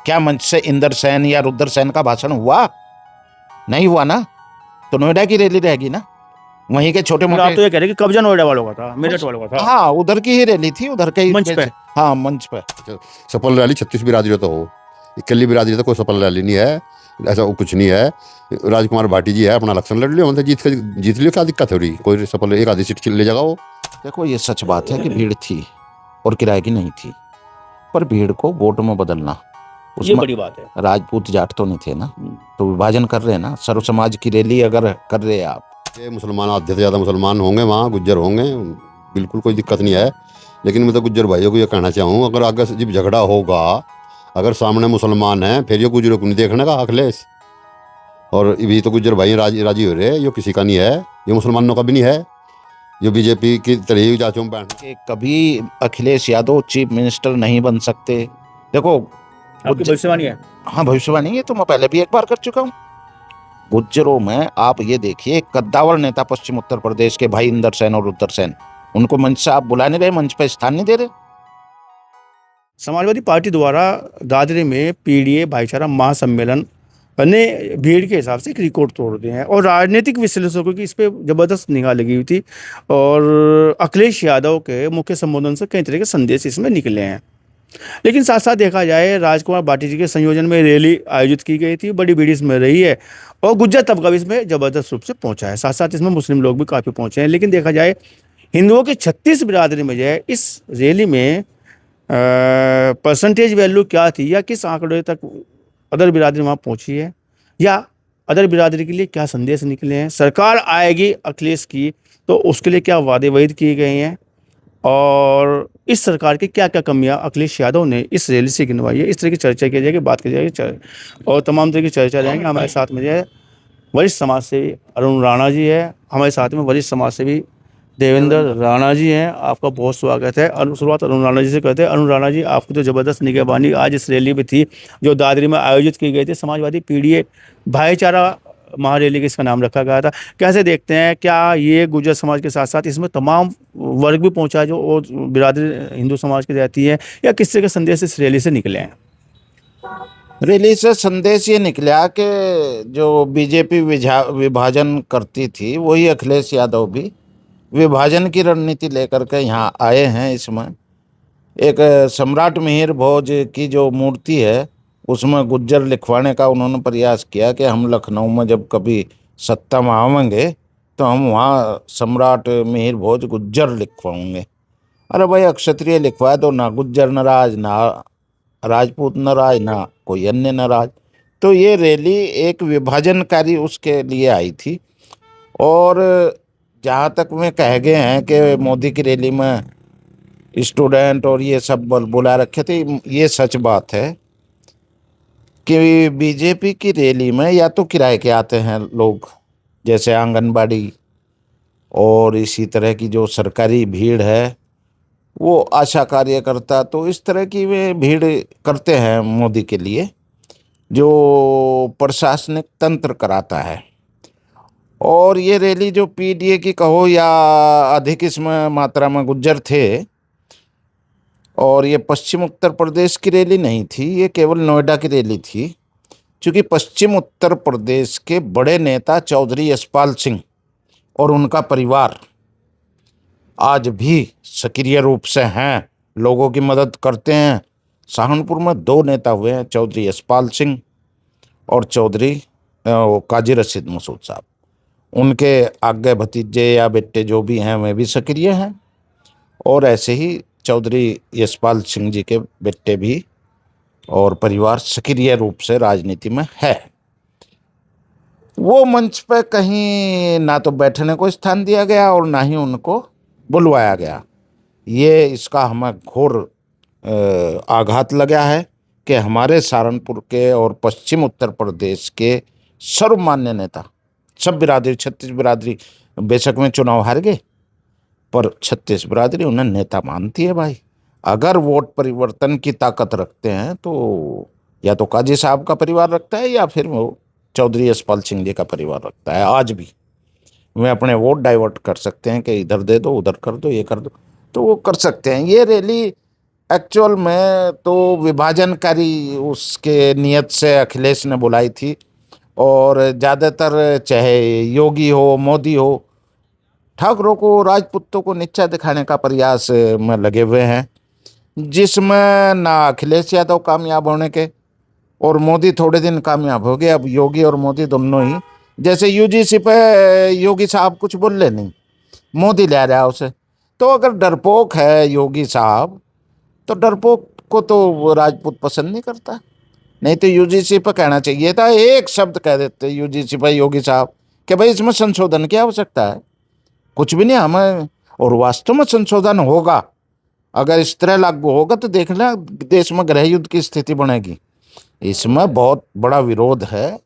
क्या मंच से इंदर सेन या रुद्र सेन का भाषण हुआ? नहीं हुआ ना। तो नोएडा की रैली रहेगी ना, वहीं के छोटे मतलब मोटे। आप तो ये कह रहे हैं कि कब्जा नोएडा वालों का था, मेरठ वालों का था, हाँ, उधर की ही रैली थी, उधर के ही मंच पे। हाँ, मंच पे। सफल रैली 36 बिरादरी तो हो, इकल्ली बिरादरी तो कोई सफल रैली नहीं है, ऐसा कुछ नहीं है। राजकुमार भाटी जी है, अपना इलेक्शन लड़ लियो, मतलब जीत लियो, क्या दिक्कत हो रही? कोई सफल एक आधी सीट ले जाएगा वो। देखो, ये सच बात है कि भीड़ थी और किराए की नहीं थी, पर भीड़ को वोट में बदलना, ये उसमें बड़ी बात है। राजपूत जाट तो नहीं थे ना, तो विभाजन कर रहे हैं ना। सर्व समाज की रैली अगर कर रहे हैं आप, ये मुसलमान आधे से ज़्यादा मुसलमान होंगे वहाँ, गुज्जर होंगे, बिल्कुल कोई दिक्कत नहीं है। लेकिन मैं तो गुज्जर भाइयों को ये कहना चाहूँ, अगर आगे जब झगड़ा होगा, अगर सामने मुसलमान है, फिर ये गुज्जरों को नहीं देखने का अखिलेश। और भी तो गुज्जर भाई राजी हो रहे, ये किसी का नहीं है, ये मुसलमानों का भी नहीं है, जो बीजेपी की तरह जाचों बैठ कि कभी अखिलेश यादव चीफ मिनिस्टर नहीं बन सकते। देखो, आपकी भविष्यवाणी है। हाँ, भविष्यवाणी है तो मैं पहले भी एक बार कर चुका हूँ। गुज्जरों में आप ये देखिए, कद्दावर नेता पश्चिम उत्तर प्रदेश के भाई इंदर सेन और रुद्र सेन, उनको मंच से आप बुला नहीं रहे, मंच पर स्थान नहीं दे रहे। समाजवादी पार्टी द्वारा दादरी में पीडीए भाईचारा महासम्मेलन ने भीड़ के हिसाब से एक रिकॉर्ड तोड़ दिए हैं, और राजनीतिक विश्लेषकों की इस पे जबरदस्त निगाह लगी हुई थी, और अखिलेश यादव के मुख्य संबोधन से कई तरह के संदेश इसमें निकले हैं। लेकिन साथ साथ देखा जाए, राजकुमार भाटी जी के संयोजन में रैली आयोजित की गई थी, बड़ी भीड़ इसमें रही है, और गुज्जर तबका भी इसमें जबरदस्त रूप से पहुंचा है। साथ साथ इसमें मुस्लिम लोग भी काफ़ी पहुंचे हैं। लेकिन देखा जाए, हिंदुओं की 36 बिरादरी में जो है इस रैली में परसेंटेज वैल्यू क्या थी, या किस आंकड़े तक अदर बिरादरी वहाँ पहुंची है, या अदर बिरादरी के लिए क्या संदेश निकले हैं, सरकार आएगी अखिलेश की तो उसके लिए क्या वादे वईद किए गए हैं, और इस सरकार की क्या क्या कमियां अखिलेश यादव ने इस रैली से गिनवाई है, इस तरह की चर्चा की जाएगी, बात की जाएगी, और तमाम तरह की चर्चा रहेंगे। हमारे साथ में जो है वरिष्ठ समाज सेवी अरुण राणा जी है, हमारे साथ में वरिष्ठ समाज सेवी देवेंद्र राणा जी हैं। आपका बहुत स्वागत है। शुरुआत अरुण राणा जी से करते हैं। अरुण राणा जी, आपकी तो ज़बरदस्त निगहबानी आज इस रैली में थी जो दादरी में आयोजित की गई थी, समाजवादी पीडीए भाईचारा महारैली के इसका नाम रखा गया था। कैसे देखते हैं, क्या ये गुर्जर समाज के साथ साथ इसमें तमाम वर्ग भी पहुंचा है जो और बिरादरी हिंदू समाज की रहती है, या किस तरह के संदेश इस रैली से निकले हैं? रैली से संदेश ये निकला कि जो बीजेपी विभाजन करती थी, वही अखिलेश यादव भी विभाजन की रणनीति लेकर के यहाँ आए हैं। इसमें एक सम्राट मिहिर भोज की जो मूर्ति है, उसमें गुज्जर लिखवाने का उन्होंने प्रयास किया कि हम लखनऊ में जब कभी सत्ता में आवेंगे तो हम वहाँ सम्राट मिहिर भोज गुज्जर लिखवाएंगे। अरे भाई, क्षत्रिय लिखवाए तो ना गुज्जर नाराज, ना राजपूत नाराज, ना कोई अन्य नाराज। तो ये रैली एक विभाजनकारी उसके लिए आई थी। और जहाँ तक में कह गए हैं कि मोदी की रैली में स्टूडेंट और ये सब बुला रखे थे, ये सच बात है कि बीजेपी की रैली में या तो किराए के आते हैं लोग, जैसे आंगनबाड़ी और इसी तरह की जो सरकारी भीड़ है, वो आशा कार्यकर्ता, तो इस तरह की वे भीड़ करते हैं मोदी के लिए, जो प्रशासनिक तंत्र कराता है। और ये रैली जो पीडीए की कहो या अधिक इसमें मात्रा में गुज्जर थे, और ये पश्चिम उत्तर प्रदेश की रैली नहीं थी, ये केवल नोएडा की रैली थी। क्योंकि पश्चिम उत्तर प्रदेश के बड़े नेता चौधरी यशपाल सिंह और उनका परिवार आज भी सक्रिय रूप से हैं, लोगों की मदद करते हैं। सहारनपुर में 2 नेता हुए हैं, चौधरी यशपाल सिंह और चौधरी काजी रशीद मसूद साहब। उनके आगे भतीजे या बेटे जो भी हैं, वे भी सक्रिय हैं। और ऐसे ही चौधरी यशपाल सिंह जी के बेटे भी और परिवार सक्रिय रूप से राजनीति में है। वो मंच पर कहीं ना तो बैठने को स्थान दिया गया और ना ही उनको बुलवाया गया। ये इसका हमें घोर आघात लगा है कि हमारे सहारनपुर के और पश्चिम उत्तर प्रदेश के सर्वमान्य नेता, सब बिरादरी, 36 बिरादरी, बेशक में चुनाव हार गए, पर 36 बिरादरी उन्हें नेता मानती है भाई। अगर वोट परिवर्तन की ताकत रखते हैं तो या तो काजी साहब का परिवार रखता है या फिर वो चौधरी यशपाल सिंह जी का परिवार रखता है। आज भी वे अपने वोट डाइवर्ट कर सकते हैं कि इधर दे दो, उधर कर दो, ये कर दो, तो वो कर सकते हैं। ये रैली एक्चुअल में तो विभाजनकारी उसके नियत से अखिलेश ने बुलाई थी, और ज़्यादातर चाहे योगी हो मोदी हो, ठाकुरों को राजपूतों को नीचा दिखाने का प्रयास में लगे हुए हैं, जिसमें ना अखिलेश यादव कामयाब होने के, और मोदी थोड़े दिन कामयाब हो गए। अब योगी और मोदी दोनों ही, जैसे यूजीसी पे योगी साहब कुछ बोले नहीं, मोदी ले रहा है उसे। तो अगर डरपोक है योगी साहब, तो डरपोक को तो राजपूत पसंद नहीं करता। नहीं तो यूजीसी पर कहना चाहिए था, एक शब्द कह देते यूजीसी पर योगी साहब कि भाई इसमें संशोधन की आवश्यकता है, कुछ भी नहीं हमें। और वास्तव में संशोधन होगा, अगर इस तरह लागू होगा तो देखना देश में गृह युद्ध की स्थिति बनेगी। इसमें बहुत बड़ा विरोध है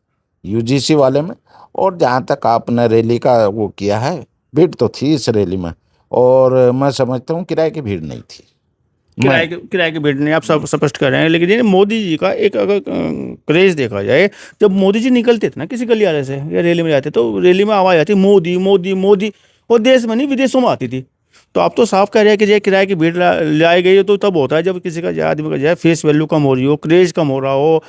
यूजीसी वाले में। और जहाँ तक आपने रैली का वो किया है, भीड़ तो थी इस रैली में, और मैं समझता हूँ किराए की भीड़ नहीं थी। किराए की भीड़ नहीं, आप सब स्पष्ट कर रहे हैं। लेकिन ये मोदी जी का एक अगर क्रेज देखा जाए, जब मोदी जी निकलते थे ना किसी गलियारे से या रैली में जाते, तो रैली में आवाज आती मोदी मोदी मोदी, और देश में नहीं विदेशों में आती थी। तो आप तो साफ कह रहे हैं कि ये किराए की भीड़ लाई गई है, तो तब होता है जब किसी का आदमी का फेस वैल्यू कम हो रही हो, क्रेज कम हो रहा हो,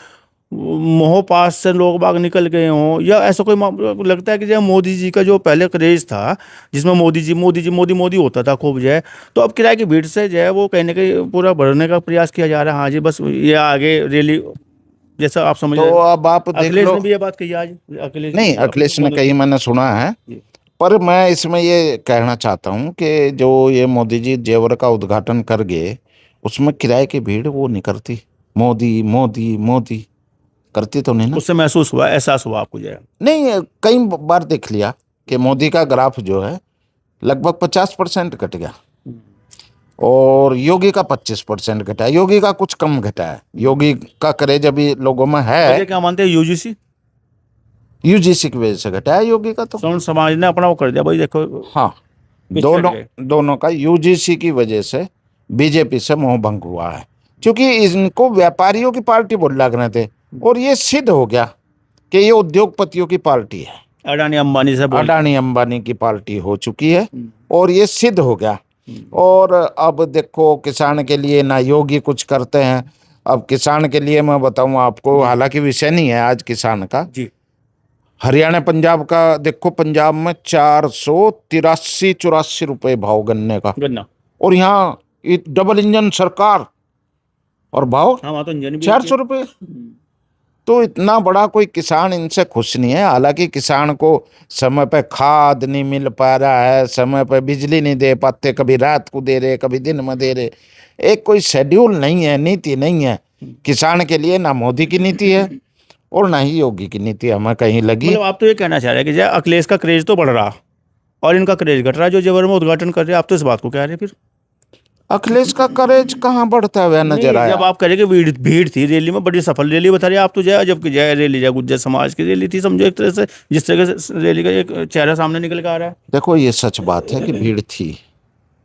मोह पास से लोग बाग निकल गए हों, या ऐसा कोई लगता है कि जो मोदी जी का जो पहले क्रेज था, जिसमें मोदी जी मोदी जी मोदी मोदी होता था खूब, जो है तो अब किराए की भीड़ से जो है वो कहीं ना कहीं पूरा भरने का प्रयास किया जा रहा है। हाँ जी, बस ये आगे रैली जैसा आप समझ तो रहे हैं। अब आप देख अखिलेश लो, ने भी ये बात कही आज, अखिलेश नहीं अखिलेश ने कही मैंने सुना है, जी। पर मैं इसमें ये कहना चाहता हूँ कि जो ये मोदी जी जेवर का उद्घाटन कर गए, उसमें किराए की भीड़ वो नहीं करती, मोदी मोदी मोदी करती तो नहीं ना। उससे महसूस हुआ, एहसास हुआ आपको जो है? नहीं, कई बार देख लिया कि मोदी का ग्राफ जो है लगभग 50% घट गया, और योगी का 25% घटा है। योगी का कुछ कम घटा है, योगी का क्रेज अभी लोगों में वजह है, क्या मानते हैं? यूजीसी, यूजीसी की वजह से घटा है योगी का तो। सवर्ण समाज ने अपना वो कर दिया भाई, देखो हाँ, पिछड़ दोनों गए। दोनों का यूजीसी की वजह से बीजेपी से मोह भंग हुआ है, क्योंकि इनको व्यापारियों की पार्टी बोल लग रहे थे, और ये सिद्ध हो गया कि ये उद्योगपतियों की पार्टी है, अडानी अंबानी से बोल। अडानी अंबानी की पार्टी हो चुकी है, और ये सिद्ध हो गया। और अब देखो किसान के लिए ना योगी कुछ करते हैं। अब किसान के लिए मैं बताऊं आपको, हालांकि विषय नहीं है आज किसान का, जी। हरियाणा पंजाब का देखो, पंजाब में 483-84 रुपए भाव गन्ने का, गन्ना, और यहाँ डबल इंजन सरकार, और भाव हाँ वहाँ तो इंजन भी 400 रुपये। तो इतना बड़ा कोई किसान इनसे खुश नहीं है। हालांकि किसान को समय पे खाद नहीं मिल पा रहा है, समय पे बिजली नहीं दे पाते, कभी रात को दे रहे कभी दिन में दे रहे, एक कोई शेड्यूल नहीं है, नीति नहीं है किसान के लिए। ना मोदी की नीति है और ना ही योगी की नीति हमें कहीं लगी। मतलब आप तो ये कहना चाह रहे हैं कि जो अखिलेश का क्रेज तो बढ़ रहा और इनका क्रेज घट रहा, जो जेवर में उद्घाटन कर रहे हैं, आप तो इस बात को कह रहे हैं फिर? अखिलेश का करेज कहाँ बढ़ता हुआ नजर नहीं, आया? जब आप कह रहे कि भीड़ थी रैली में, बड़ी सफल रैली बता रहे आप तो, जय जबकि जय रैली जय गुज्जर समाज की रैली थी, समझो एक तरह से, जिस तरह से रैली का एक चेहरा सामने निकल के आ रहा है। देखो, ये सच बात है कि भीड़ थी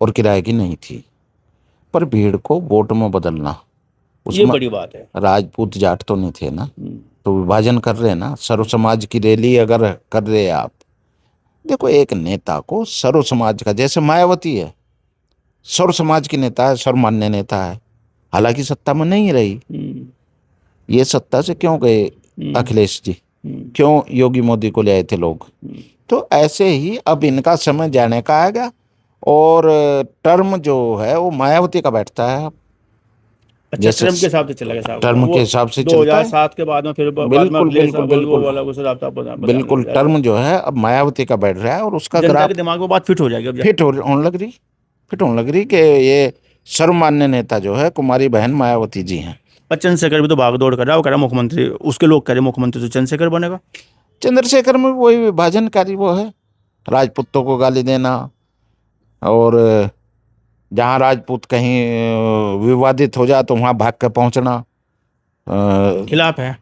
और किराए की नहीं थी, पर भीड़ को वोट में बदलना, ये उसमें बड़ी बात है। राजपूत जाट तो नहीं थे ना, तो विभाजन कर रहे हैं ना। सर्व समाज की रैली अगर कर रहे हैं आप, देखो एक नेता को सर्व समाज का, जैसे मायावती है सर्व समाज की नेता है, सर्वमान्य नेता है, हालांकि सत्ता में नहीं रही, ये सत्ता से क्यों गए अखिलेश जी, क्यों योगी मोदी को ले आए थे लोग? तो ऐसे ही अब इनका समय जाने का आएगा, और टर्म जो है वो मायावती का बैठता है। अच्छा, जैसे टर्म के हिसाब से चला गया, टर्म के हिसाब से चलता है। 2007 के बाद में फिर बाद में बिल्कुल अखिलेश बिल्कुल वो बिल्कुल वाला कुछ रास्ता बदलना बिल्कुल, है। टर्म जो है अब मायावती का बैठ रहा है, और उसका जनता ग्राफ के दिमाग में बात फिट हो जाएगी अब फिट होने लग रही कि ये सर्वमान्य नेता जो है कुमारी बहन मायावती जी हैं। और चंद्रशेखर भी तो भाग दौड़ कर रहा है, वो कह रहा है मुख्यमंत्री, उसके लोग कह रहे मुख्यमंत्री तो चंद्रशेखर बनेगा। चंद्रशेखर में वही विभाजनकारी वो है, राजपूतों को गाली देना, और जहाँ राजपूत कहीं विवादित हो जाए तो वहाँ भाग कर पहुँचना, खिलाफ है।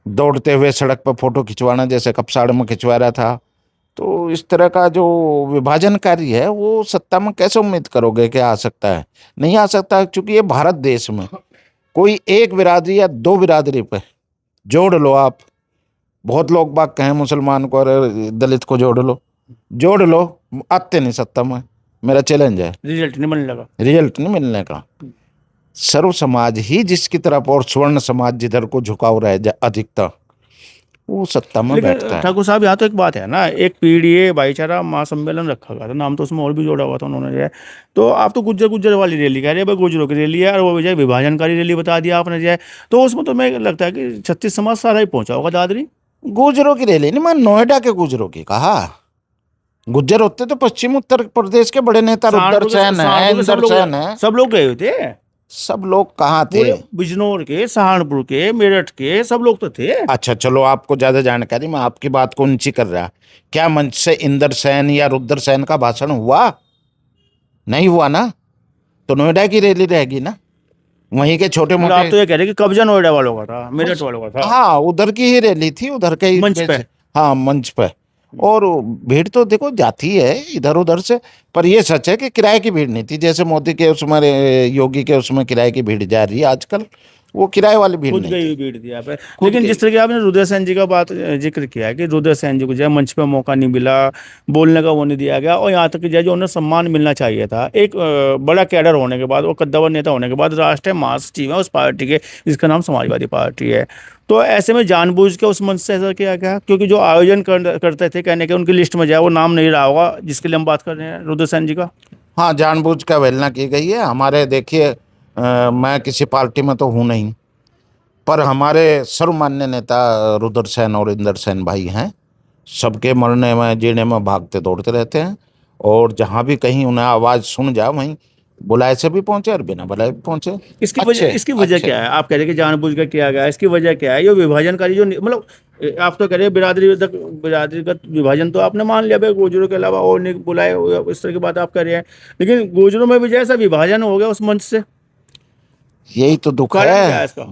दौड़ते हुए सड़क पर फोटो खिंचवाना, जैसे कपसाड़ में खिंचवा रहा था। तो इस तरह का जो विभाजनकारी है वो सत्ता में कैसे उम्मीद करोगे कि आ सकता है? नहीं आ सकता, क्योंकि ये भारत देश में कोई एक बिरादरी या दो बिरादरी पे जोड़ लो आप। बहुत लोग बाग कहें मुसलमान को और दलित को जोड़ लो, आते नहीं सत्ता में। मेरा चैलेंज है, रिजल्ट नहीं बनने लगा। रिजल्ट नहीं मिलने का। सर्व समाज ही जिसकी तरफ और स्वर्ण समाज जिधर को झुकाव रह जा अधिकता, वो सत्ता में बैठता लेकिन है। ठाकुर साहब यहाँ तो एक बात है ना, एक पीडीए भाईचारा महासम्मेलन रखा गया था, नाम तो उसमें और भी जोड़ा हुआ था उन्होंने जो है। तो आप तो गुज्जर गुज्जर वाली रैली कह रहे हैं, भाई गुज्जरों की रैली है, और वो जो है विभाजनकारी रैली बता दिया आपने जो है। तो उसमें तो मैं लगता है कि 36 समाज सारा ही पहुंचा होगा दादरी। गुजरों की रैली नहीं, मैं नोएडा के गुजरों की कहा। गुज्जर होते तो पश्चिम उत्तर प्रदेश के बड़े नेता रुद्र सेन है, इंदर सेन है, सब लोग गए हुए थे, सब लोग कहाँ थे? पूरे बिजनौर के, सहारनपुर के, मेरठ के सब लोग तो थे। अच्छा चलो, आपको ज्यादा जानकारी, मैं आपकी बात को ऊंची कर रहा। क्या मंच से इंदर सेन या रुद्र सेन का भाषण हुआ? नहीं हुआ ना, तो नोएडा की रैली रहेगी ना, वहीं के छोटे मतलब आप तो मोटे। ये कह रहे हैं कि कब्जा नोएडा वालों का था, मेरठ वालों का था, हाँ, उधर की ही रैली थी, उधर के ही मंच पे। हाँ, मंच पे। और भीड़ तो देखो जाती है इधर उधर से, पर ये सच है कि किराए की भीड़ नहीं थी, जैसे मोदी के उसमें योगी के उसमें किराए की भीड़ जा रही है आजकल, वो किराए वाली भीड़ खुद नहीं गई थी। हुई भीड़ थी यहाँ पे। लेकिन गई। जिस तरह की आपने रुद्र सेन जी का बात जिक्र किया है कि रुद्र सेन जी को जो है मंच पे मौका नहीं मिला, बोलने का वो नहीं दिया गया, और यहाँ तक कि जो है जो उन्हें सम्मान मिलना चाहिए था, एक बड़ा कैडर होने के बाद, वो कद्दावर नेता होने के बाद, राष्ट्रीय महासचिव है उस पार्टी के, जिसका नाम समाजवादी पार्टी है। तो ऐसे में जानबूझ के उस मंच से ऐसा किया गया, क्योंकि जो आयोजन करते थे, कहने के उनकी लिस्ट में जो है वो नाम नहीं रहा होगा जिसके लिए हम बात कर रहे हैं, रुद्र सेन जी का। हाँ, जानबूझ का अवहेलना की गई है। हमारे देखिए, मैं किसी पार्टी में तो हूँ नहीं, पर हमारे सर्वमान्य नेता रुद्र सेन और इंदर सेन भाई हैं, सबके मरने में जीने में भागते दौड़ते रहते हैं, और जहाँ भी कहीं उन्हें आवाज़ सुन जाए वहीं बुलाए से भी पहुंचे और बिना बुलाए भी पहुंचे। इसकी वजह क्या है? आप कह रहे हैं कि जानबूझ कर किया गया, इसकी वजह क्या है? ये विभाजनकारी जो मतलब आप तो कह रहे हैं बिरादरीगत विभाजन तो आपने मान लिया भाई, गुर्जरों के अलावा और नहीं बुलाए, इस तरह की बात आप कर रहे हैं, लेकिन गुर्जरों में भी जैसा विभाजन हो गया उस मंच से, यही तो दुख कारण क्या है है, इसका?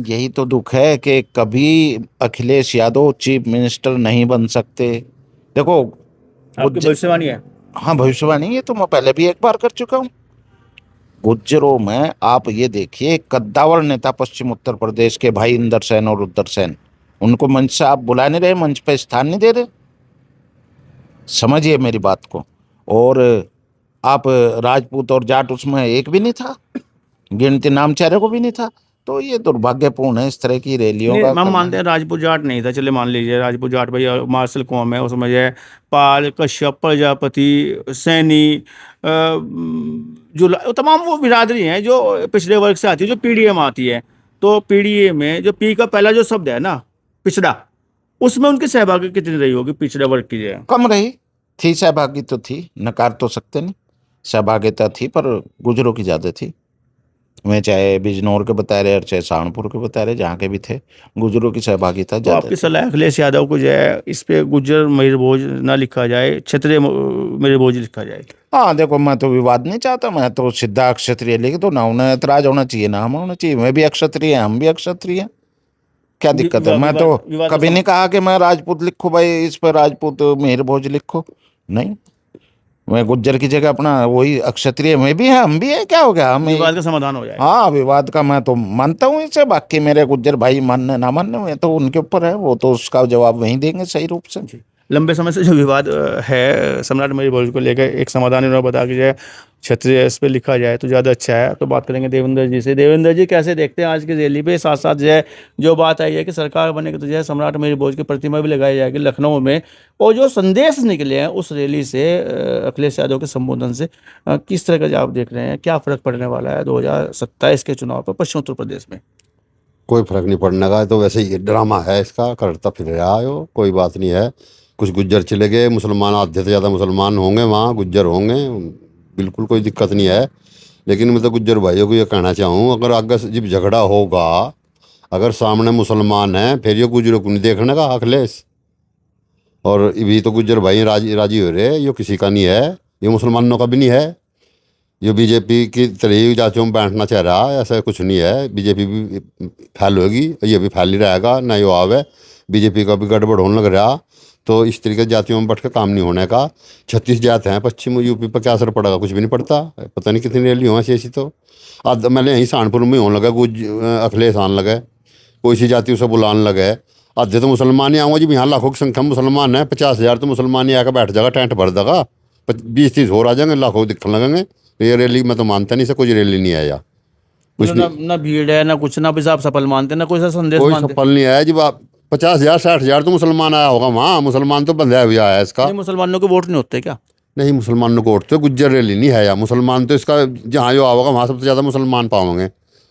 यही तो दुख है कि कभी अखिलेश यादव चीफ मिनिस्टर नहीं बन सकते। देखो, आपकी भविष्यवाणी है। हाँ, भविष्यवाणी, ये तो मैं पहले भी एक बार कर चुका हूँ। गुज्जरों में आप ये देखिए, कद्दावर नेता पश्चिम उत्तर प्रदेश के भाई इंदर सेन और रुद्र सेन, उनको मंच से आप बुला नहीं रहे, मंच पे स्थान नहीं दे रहे, समझिए मेरी बात को। और आप राजपूत और जाट उसमें एक भी नहीं था, गिनती नाम चेहरे को भी नहीं था। तो ये दुर्भाग्यपूर्ण है इस तरह की रैलियों नहीं, का हम करना। मानते हैं राजपूत जाट नहीं था, चले मान लीजिए राजपूत जाट भाई मार्शल कौम है, उसमें जो है पाल, कश्यप, प्रजापति, सैनी, जो तमाम वो बिरादरी हैं जो पिछड़े वर्ग से आती है, जो पीडीए में आती है। तो पीडीए में जो पी का पहला जो शब्द है ना, पिछड़ा, उसमें उनकी सहभागी कितनी रही होगी पिछड़े वर्ग की जो है? कम रही थी, सहभागी तो थी, नकार तो सकते नहीं, सहभागिता थी, पर गुजरों की ज्यादा थी। मैं चाहे बिजनौर के बता रहे और चाहे सहारनपुर के बता रहे, जहाँ के भी थे, गुजरों की सहभागिता तो ज्यादा आपकी थी। सलाह अखिलेश यादव को जो है इस पे गुज्जर महिरभोज ना लिखा जाए, क्षत्रिय महिरभोज लिखा जाए। हाँ देखो, मैं तो विवाद नहीं चाहता, मैं तो सीधा अक्षत्रिय लिख दो ना, उन्हें एतराज होना चाहिए ना हम होना चाहिए। मैं भी अक्षत्रिय है, हम भी अक्षत्रिय हैं, क्या दिक्कत है? मैं तो कभी नहीं कहा कि मैं राजपूत लिखो भाई, इस पर राजपूत मेहर भोज लिखो, नहीं। मैं गुज्जर की जगह अपना वही अक्षत्रिय में भी है, हम भी है, क्या हो गया? हम विवाद का समाधान हो जाए। हाँ, विवाद का मैं तो मानता हूँ इसे, बाकी मेरे गुज्जर भाई मानने ना मानने हुए तो उनके ऊपर है, वो तो उसका जवाब वहीं देंगे सही रूप से। जी। लंबे समय से जो विवाद है सम्राट महिरभोज को लेकर, एक समाधान इन्होंने बता कि जो है क्षत्रिय इस पे लिखा जाए तो ज़्यादा अच्छा है। तो बात करेंगे देवेंद्र जी से। देवेंद्र जी, कैसे देखते हैं आज की रैली पे? साथ साथ जो है जो बात आई है कि सरकार बनेगी तो जो है सम्राट महिरभोज की प्रतिमा भी लगाई जाएगी लखनऊ में, और जो संदेश निकले हैं उस रैली से, अखिलेश यादव के संबोधन से, किस तरह का आप देख रहे हैं? क्या फ़र्क पड़ने वाला है 2027 के चुनाव पर पश्चिम उत्तर प्रदेश में? कोई फर्क नहीं पड़ने का, तो वैसे ही ड्रामा है इसका, करता फिर रहा है वो, कोई बात नहीं है। कुछ गुज्जर चले गए, मुसलमान आधे से ज़्यादा मुसलमान होंगे वहाँ, गुज्जर होंगे, बिल्कुल कोई दिक्कत नहीं है। लेकिन मैं तो गुज्जर भाइयों को ये कहना चाहूँ, अगर आगे से जब झगड़ा होगा, अगर सामने मुसलमान हैं, फिर ये गुज्जरों को नहीं देखने का अखिलेश। और भी तो गुज्जर भाई राजी राजी हो रहे, ये किसी का नहीं है, ये मुसलमानों का भी नहीं है, ये बीजेपी की तरह ही जातियों में बैठना चाह रहा है, ऐसा कुछ नहीं है। बीजेपी भी फैल होगी, ये भी फैल ही रहेगा, ना ये आवे, बीजेपी का भी गड़बड़ होने लग रहा। तो इस तरीके जातियों में बैठ के काम नहीं होने का। 36 जात हैं पश्चिम यूपी पर, क्या असर पड़ेगा? कुछ भी नहीं पड़ता। पता नहीं कितनी रैली हो ऐसी। तो आज मैंने यहीं सहारनपुर में होने लगा, कुछ अखिलेश आने लगे, कोई सी जाति उसे बुलाने लगे, आधे तो मुसलमान ही आऊँगा जी, यहाँ लाखों की संख्या में मुसलमान है, 50,000 तो मुसलमान ही आकर बैठ जाएगा, टेंट भर देगा, 20-30 और आ जाएंगे, लाखों दिखने लगेंगे। तो ये रैली मैं तो मानता नहीं से कुछ रैली नहीं आया। कुछ मतलब ना भीड़ है ना कुछ, ना भी आप सफल मानते ना कोई सा संदेश कोई मानते। सफल नहीं है जी। 50,000 60,000 तो मुसलमान आया होगा वहाँ, मुसलमान तो बंधा हुआ है इसका। नहीं, मुसलमानों के वोट नहीं होते क्या? नहीं, मुसलमानों को वोट तो गुज्जर रैली नहीं है, या मुसलमान तो इसका जहाँ जो होगा वहाँ सबसे ज़्यादा मुसलमान पाओगे,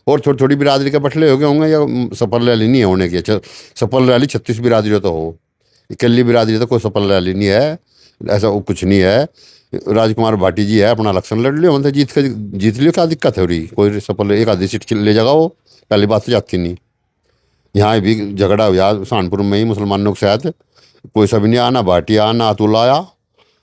और थोड़ी थोड़ी बिरादरी के बटले हो गए होंगे, या सफल रैली नहीं है होने की। अच्छा, सफल रैली 36 बिरादरी तो हो, इकल्ली बिरादरी तो कोई सफल रैली नहीं है, ऐसा वो कुछ नहीं है। राजकुमार भाटी जी है, अपना इलेक्शन लड़ लियो, मतलब जीत लियो, क्या दिक्कत है? रही कोई सफल एक आधी सीट ले जाएगा वो, पहली बात तो जाती नहीं। यहाँ भी झगड़ा हुआ सहारनपुर में ही मुसलमानों के साथ, कोई सब नहीं आना, भाटी आना, अतुल आया,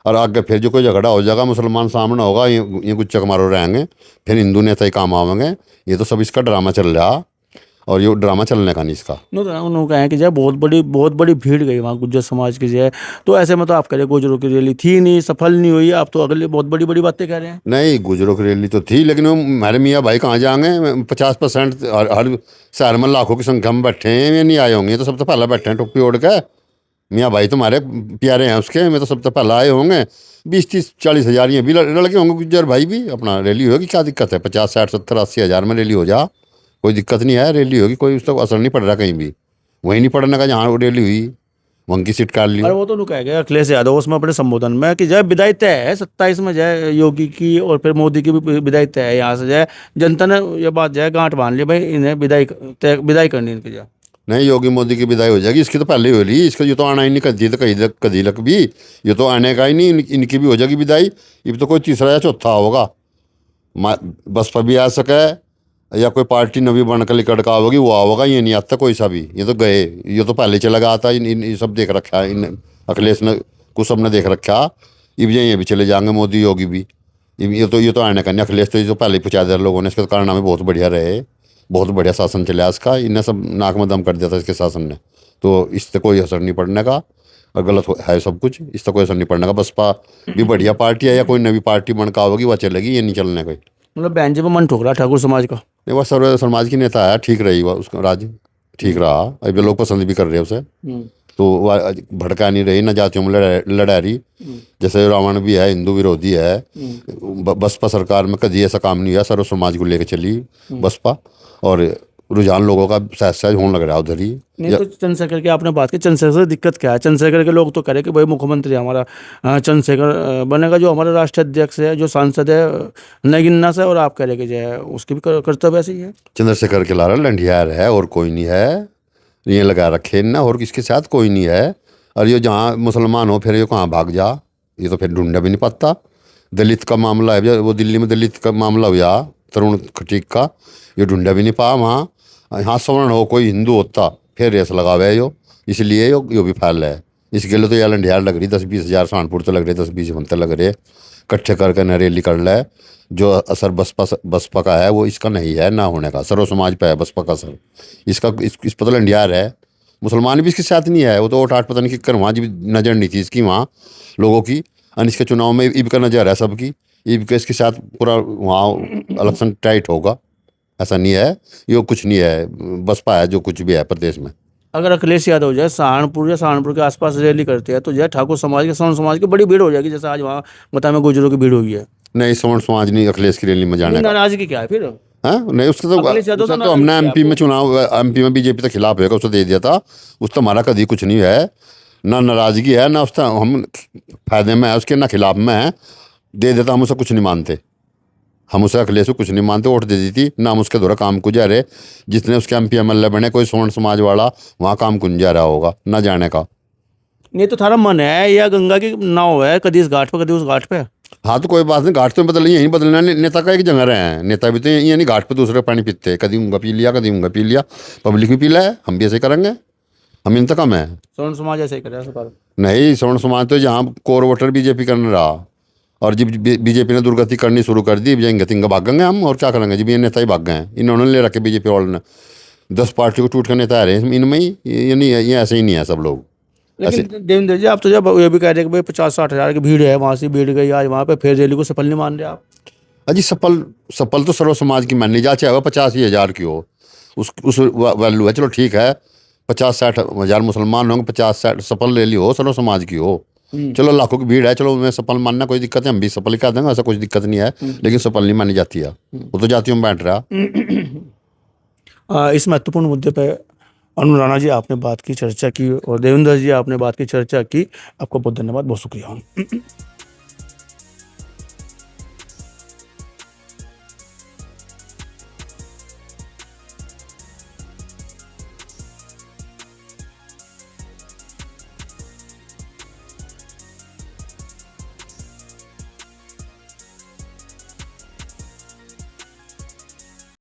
और आगे फिर जो कोई झगड़ा हो जाएगा मुसलमान सामने होगा, ये कुछ चकमारो रहेंगे, फिर हिंदू नेता ही काम आवेंगे। ये तो सब इसका ड्रामा चल रहा, और ये ड्रामा चलने का नहीं इसका। उन्होंने कहा है कि जो बहुत बड़ी भीड़ गई वहाँ गुज्जर समाज की जो है, तो ऐसे में तो आप कह रहे गुजरों की रैली थी नहीं, सफल नहीं हुई, आप तो अगले बहुत बड़ी बड़ी बातें कह रहे हैं। नहीं, गुजरों की रैली तो थी, लेकिन वो हमारे मियाँ भाई कहाँ जाएंगे? 50% हर शहर में लाखों की संख्या में बैठे हैं, ये नहीं आए होंगे, ये तो सबसे पहले बैठे हैं टोपी ओढ़ के। मियाँ भाई तो हमारे प्यारे हैं उसके, मैं तो सबसे पहले आए होंगे। 20-30-40 हज़ार ये भी लड़के होंगे गुज्जर भाई भी, अपना रैली होगी, क्या दिक्कत है? 50-60-70-80 हज़ार में रैली हो जा, कोई दिक्कत नहीं है। रैली होगी, कोई उसका असर नहीं पड़ रहा कहीं भी, वहीं नहीं पड़ने का जहाँ वो रैली हुई, वहीं की सीट काट ली। और वो तो कह गया अखिलेश यादव उसमें अपने संबोधन में कि जय विदाई तय है 27 में, जय योगी की और फिर मोदी की भी विदाई तय है। यहाँ से जय जनता ने ये बात जय गांठ बांध ली भाई, इन्हें विदाई करनी इनकी जय। नहीं, योगी मोदी की विदाई हो जाएगी, इसकी तो पहले ही हो रही, इसका ये तो आना ही नहीं कदी तक कदी लक भी, ये तो आने का ही नहीं, इनकी भी हो जाएगी विदाई। ये तो कोई तीसरा या चौथा होगा, बसपा भी आ सके, या कोई पार्टी नवी बनकर लिकड़ का होगी वो आओगा, ये नहीं आता कोई सा भी, ये तो गए, ये तो पहले चला गया था। इन सब देख रखा है, इन अखिलेश ने कुछ सब ने देख रखा, ये भी चले जाएंगे, मोदी योगी भी। ये तो आने का नहीं, अखिलेश तो ये तो पहले ही पहुँचा दिया लोगों ने, इसके कारनामे बहुत बढ़िया रहे, बहुत बढ़िया शासन चला इसका, इन्हें सब नाक में दम कर दिया था इसके शासन ने, तो इससे कोई असर नहीं पड़ने का। और गलत है सब कुछ, इससे कोई असर नहीं पड़ने का। बसपा भी बढ़िया पार्टी है, या कोई नवी पार्टी बनका होगी वह चलेगी, ये नहीं चलने कोई। मतलब बहन जी पर मन ठोक रहा ठाकुर समाज का। नहीं, वह सर्व समाज की नेता है, ठीक रही वह, उसका राज ठीक रहा, अभी लोग पसंद भी कर रहे हैं उसे, तो वह भड़का नहीं रही, ना जातियों में लड़ा रही। जैसे रावण भी है, हिंदू विरोधी है, बसपा सरकार में कभी ऐसा काम नहीं हुआ, सर्व समाज को लेकर चली बसपा, और रुझान लोगों का सहज सहज होने लग रहा है उधर ही। नहीं तो चंद्रशेखर की आपने बात की, चंद्रशेखर से दिक्कत क्या है? चंद्रशेखर के लोग तो कह रहे कि भाई मुख्यमंत्री हमारा चंद्रशेखर बनेगा, जो हमारा राष्ट्रीय अध्यक्ष है, जो सांसद है नगीना से, और आप कह रहे कि जो है उसकी भी कर्तव्य ऐसे ही है। चंद्रशेखर के लारा लंडियार है, और कोई नहीं है, ये लगा रखे ना, और किसके साथ कोई नहीं है। और ये जहाँ मुसलमान हो फिर ये कहाँ भाग जा, ये तो फिर ढूंढा भी नहीं पाता। दलित का मामला है, वो दिल्ली में दलित का मामला हुआ तरुण खटीक का, ये ढूंढा भी नहीं पा वहाँ। यहाँ सवर्ण हो कोई हिंदू होता फिर रेस लगावे है यो, इसलिए यो भी फैल है। इसके लिए तो यार लंडियार लग रही, 10-20 हज़ार सहारनपुर तो लग रहे, 10-20 बनते लग रहे, इकट्ठे करके न रैली कर ले। जो असर बसपा का है वो इसका नहीं है, ना होने का, सर्व समाज पे है बसपा का असर, इसका इस पर तो लंडियार है। मुसलमान भी इसके साथ नहीं है, वो तो वोट आठ पता नहीं कि कर वहाँ जी नज़र नहीं थी इसकी वहाँ लोगों की, और इसके चुनाव में ईब का नज़र है सबकी, ईब का इसके साथ पूरा वहाँ इलेक्शन टाइट होगा, ऐसा नहीं है, ये कुछ नहीं है, बसपा है जो कुछ भी है प्रदेश में। अगर अखिलेश यादव जो है सहारनपुर या सहारनपुर के आसपास रैली करते हैं तो जो है ठाकुर समाज के सवर्ण समाज की बड़ी भीड़ हो जाएगी, जैसे आज वहाँ बता में गुजरों की भीड़ हुई है। नहीं, सवर्ण समाज नहीं अखिलेश की रैली में जाने का। नाराजगी क्या है फिर? हाँ, नहीं, उसका अखिलेश यादव तो तो हमने नाराज एमपी में चुनाव, एमपी में बीजेपी के खिलाफ है, उसको दे दिया था, उस तो हमारा कभी कुछ नहीं है, ना नाराजगी है, ना उसका हम फायदे में है उसके, ना खिलाफ में है, दे देता, हम उसे कुछ नहीं मानते, हम उसे अखिलेश को कुछ नहीं मानते, वोट दे दी थी ना, हम उसके द्वारा काम गुजारे, जितने उसके एमपी एमएलए बने कोई स्वर्ण समाज वाला वहाँ काम गुंजा रहा होगा, ना जाने का। नहीं तो थारा मन है या गंगा की नाव है, कभी इस घाट पे कभी उस घाट पे। हाँ, तो कोई बात नहीं, घाट तो बदल यहीं बदलना, नेता का एक जगह रहे हैं, नेता भी तो ये नहीं घाट पे दूसरे का पानी पीते, कभी उनका पी लिया, कभी उनका पी लिया, पब्लिक भी पी ला है, हम भी ऐसे करेंगे, हम इन तक हम है। सवर्ण समाज ऐसे ही करे सरकार। नहीं, स्वर्ण समाज तो जहाँ कोर वोटर बीजेपी करने रहा, और जब बीजेपी ने दुर्गति करनी शुरू कर दी, जाएंगे तिंगा भागेंगे हम, और क्या करेंगे जब ये नेता ही भाग गए हैं, इन्होंने ले रखे बीजेपी वालों ने, 10 पार्टी को टूट कर नेता आ रहे हैं इनमें ही, ये नहीं है, ये ऐसे ही नहीं है सब लोग। लेकिन देवेंद्र जी आप तो जब ये भी कह रहे हैं कि भाई 50-60 हज़ार की भीड़ है, वहाँ से भीड़ गई आज वहाँ पे, फिर रैली को सफल नहीं मान रहे आप? अजी सफल तो सर्व समाज की माननी जा, चाहे वह 85,000 की हो, उस वैल्यू है, चलो ठीक है, 50-60 हज़ार मुसलमान होंगे, 50-60 सफल रैली हो सर्व समाज की हो, चलो लाखों की भीड़ है, चलो मैं सफल मानना कोई दिक्कत है, हम भी सफल कर देंगे, ऐसा कुछ दिक्कत नहीं है, लेकिन सफल नहीं मानी जाती है, वो तो जातियों में बैठ रहा। इस महत्वपूर्ण मुद्दे पर अनु राणा जी आपने बात की, चर्चा की, और देवेंद्र जी आपने बात की, चर्चा की। आपको बहुत धन्यवाद, बहुत शुक्रिया।